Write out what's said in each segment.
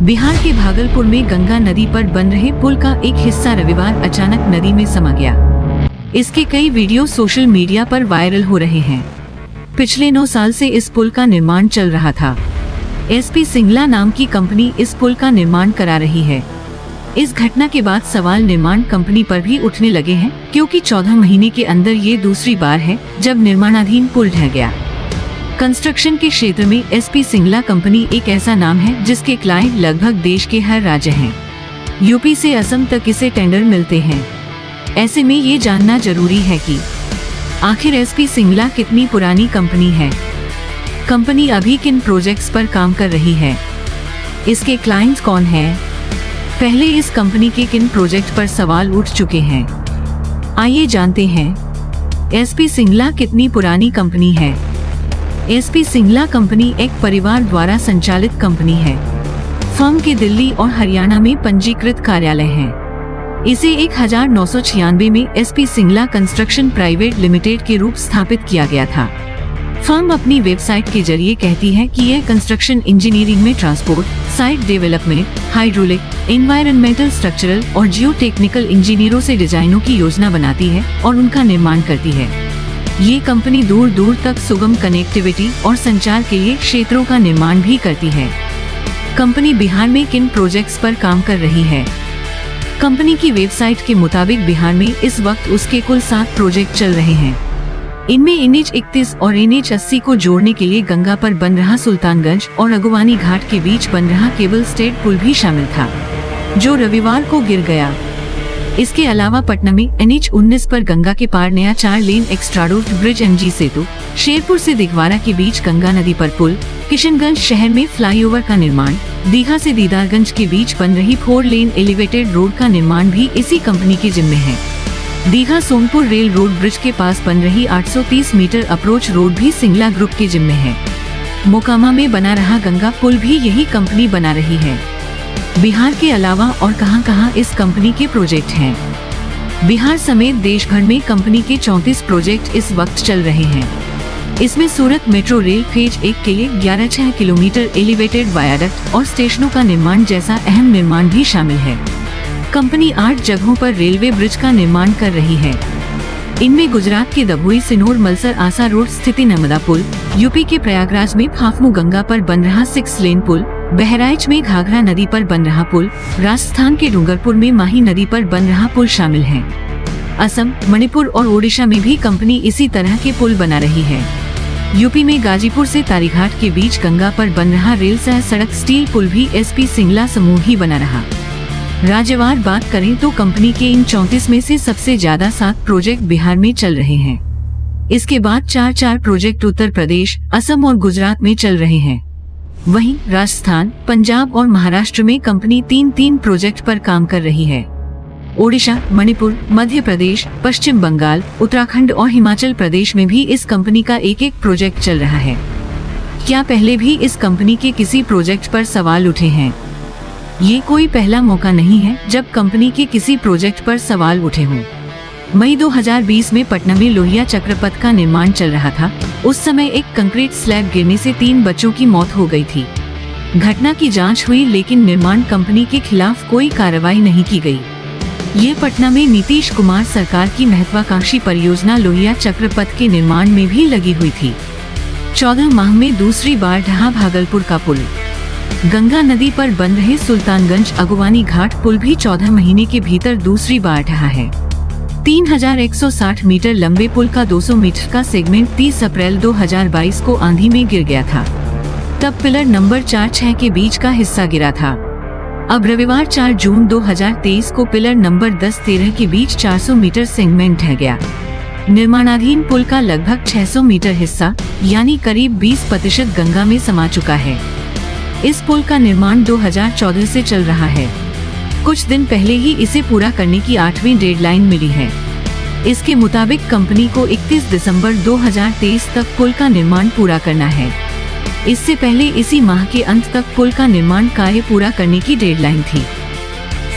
बिहार के भागलपुर में गंगा नदी पर बन रहे पुल का एक हिस्सा रविवार अचानक नदी में समा गया। इसके कई वीडियो सोशल मीडिया पर वायरल हो रहे हैं। पिछले 9 साल से इस पुल का निर्माण चल रहा था। एसपी सिंगला नाम की कंपनी इस पुल का निर्माण करा रही है। इस घटना के बाद सवाल निर्माण कंपनी पर भी उठने लगे हैं, क्योंकि 14 महीने के अंदर ये दूसरी बार है जब निर्माणाधीन पुल ढह गया। कंस्ट्रक्शन के क्षेत्र में एसपी सिंगला कंपनी एक ऐसा नाम है जिसके क्लाइंट लगभग देश के हर राज्य हैं। यूपी से असम तक इसे टेंडर मिलते हैं। ऐसे में ये जानना जरूरी है कि आखिर एसपी सिंगला कितनी पुरानी कंपनी है, कंपनी अभी किन प्रोजेक्ट्स पर काम कर रही है, इसके क्लाइंट्स कौन हैं, पहले इस कंपनी के किन प्रोजेक्ट पर सवाल उठ चुके हैं। आइए जानते हैं एसपी सिंगला कितनी पुरानी कंपनी है। एसपी सिंगला कंपनी एक परिवार द्वारा संचालित कंपनी है। फर्म के दिल्ली और हरियाणा में पंजीकृत कार्यालय हैं। इसे 1996 में SP Singla construction private limited के रूप स्थापित किया गया था। फर्म अपनी वेबसाइट के जरिए कहती है कि यह कंस्ट्रक्शन इंजीनियरिंग में transport, site development, hydraulic, environmental, structural और जियो टेक्निकल इंजीनियरों से डिजाइनों की योजना बनाती है और उनका निर्माण करती है। ये कंपनी दूर दूर तक सुगम कनेक्टिविटी और संचार के लिए क्षेत्रों का निर्माण भी करती है। कंपनी बिहार में किन प्रोजेक्ट्स पर काम कर रही है। कंपनी की वेबसाइट के मुताबिक बिहार में इस वक्त उसके कुल 7 प्रोजेक्ट चल रहे हैं। इनमें NH-31 और NH-80 को जोड़ने के लिए गंगा पर बन रहा सुल्तानगंज और अगुवानी घाट के बीच बन रहा केबल स्टेड पुल भी शामिल था, जो रविवार को गिर गया। इसके अलावा पटना में NH-19 पर गंगा के पार नया 4 लेन एक्स्ट्रा रोड ब्रिज MG सेतु, शेरपुर से दिघवारा के बीच गंगा नदी पर पुल, किशनगंज शहर में फ्लाईओवर का निर्माण, दीघा से दीदारगंज के बीच बन रही 4 लेन एलिवेटेड रोड का निर्माण भी इसी कंपनी के जिम्मे है। Digha Sonpur rail road bridge के पास बन रही 830 मीटर अप्रोच रोड भी सिंगला ग्रुप के जिम्मे है। मोकामा में बना रहा गंगा पुल भी यही कंपनी बना रही है। बिहार के अलावा और कहां-कहां इस कंपनी के प्रोजेक्ट हैं। बिहार समेत देश भर में कंपनी के 34 प्रोजेक्ट इस वक्त चल रहे हैं। इसमें सूरत मेट्रो रेल फेज 1 के लिए 11.6 किलोमीटर एलिवेटेड वायाडक्ट और स्टेशनों का निर्माण जैसा अहम निर्माण भी शामिल है। कंपनी 8 जगहों पर रेलवे ब्रिज का निर्माण कर रही है। इनमें गुजरात के दभोई सिनोर मलसर आसा रोड स्थित नर्मदा पुल, यूपी के प्रयागराज में फाफमू गंगा पर बन रहा 6 लेन पुल, बहराइच में घाघरा नदी पर बन रहा पुल, राजस्थान के डूंगरपुर में माही नदी पर बन रहा पुल शामिल हैं। असम, मणिपुर और ओडिशा में भी कंपनी इसी तरह के पुल बना रही है। यूपी में गाजीपुर से तारीघाट के बीच गंगा पर बन रहा रेल सह सड़क स्टील पुल भी एसपी सिंगला समूह ही बना रहा। राज्यवार बात करें तो कंपनी के इन 34 में से सबसे ज्यादा 7 प्रोजेक्ट बिहार में चल रहे हैं। इसके बाद 4 प्रोजेक्ट उत्तर प्रदेश, असम और गुजरात में चल रहे हैं। वहीं राजस्थान, पंजाब और महाराष्ट्र में कंपनी 3 प्रोजेक्ट पर काम कर रही है। ओडिशा, मणिपुर, मध्य प्रदेश, पश्चिम बंगाल, उत्तराखंड और हिमाचल प्रदेश में भी इस कंपनी का एक प्रोजेक्ट चल रहा है। क्या पहले भी इस कंपनी के किसी प्रोजेक्ट पर सवाल उठे हैं? ये कोई पहला मौका नहीं है जब कंपनी के किसी प्रोजेक्ट पर सवाल उठे हों। मई 2020 में पटना में लोहिया चक्रपथ का निर्माण चल रहा था। उस समय एक कंक्रीट स्लैब गिरने से 3 बच्चों की मौत हो गई थी। घटना की जांच हुई, लेकिन निर्माण कंपनी के खिलाफ कोई कार्रवाई नहीं की गई। ये पटना में नीतीश कुमार सरकार की महत्वाकांक्षी परियोजना लोहिया चक्रपथ के निर्माण में भी लगी हुई थी। 14 माह में दूसरी बार ढहा भागलपुर का पुल। गंगा नदी पर बन रहे सुल्तानगंज अगुवानी घाट पुल भी 14 महीने के भीतर दूसरी बार ढहा है। 3160 मीटर लंबे पुल का 200 मीटर का सेगमेंट 30 अप्रैल 2022 को आंधी में गिर गया था। तब पिलर नंबर 4-6 के बीच का हिस्सा गिरा था। अब रविवार 4 जून 2023 को पिलर नंबर 10-13 के बीच 400 मीटर सेगमेंट ढह गया। निर्माणाधीन पुल का लगभग 600 मीटर हिस्सा यानी करीब 20% गंगा में समा चुका है। इस पुल का निर्माण 2014 से चल रहा है। कुछ दिन पहले ही इसे पूरा करने की 8वीं डेडलाइन मिली है। इसके मुताबिक कंपनी को 31 दिसंबर 2023 तक पुल का निर्माण पूरा करना है। इससे पहले इसी माह के अंत तक पुल का निर्माण कार्य पूरा करने की डेडलाइन थी।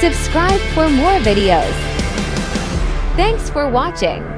Subscribe for more videos. Thanks for watching.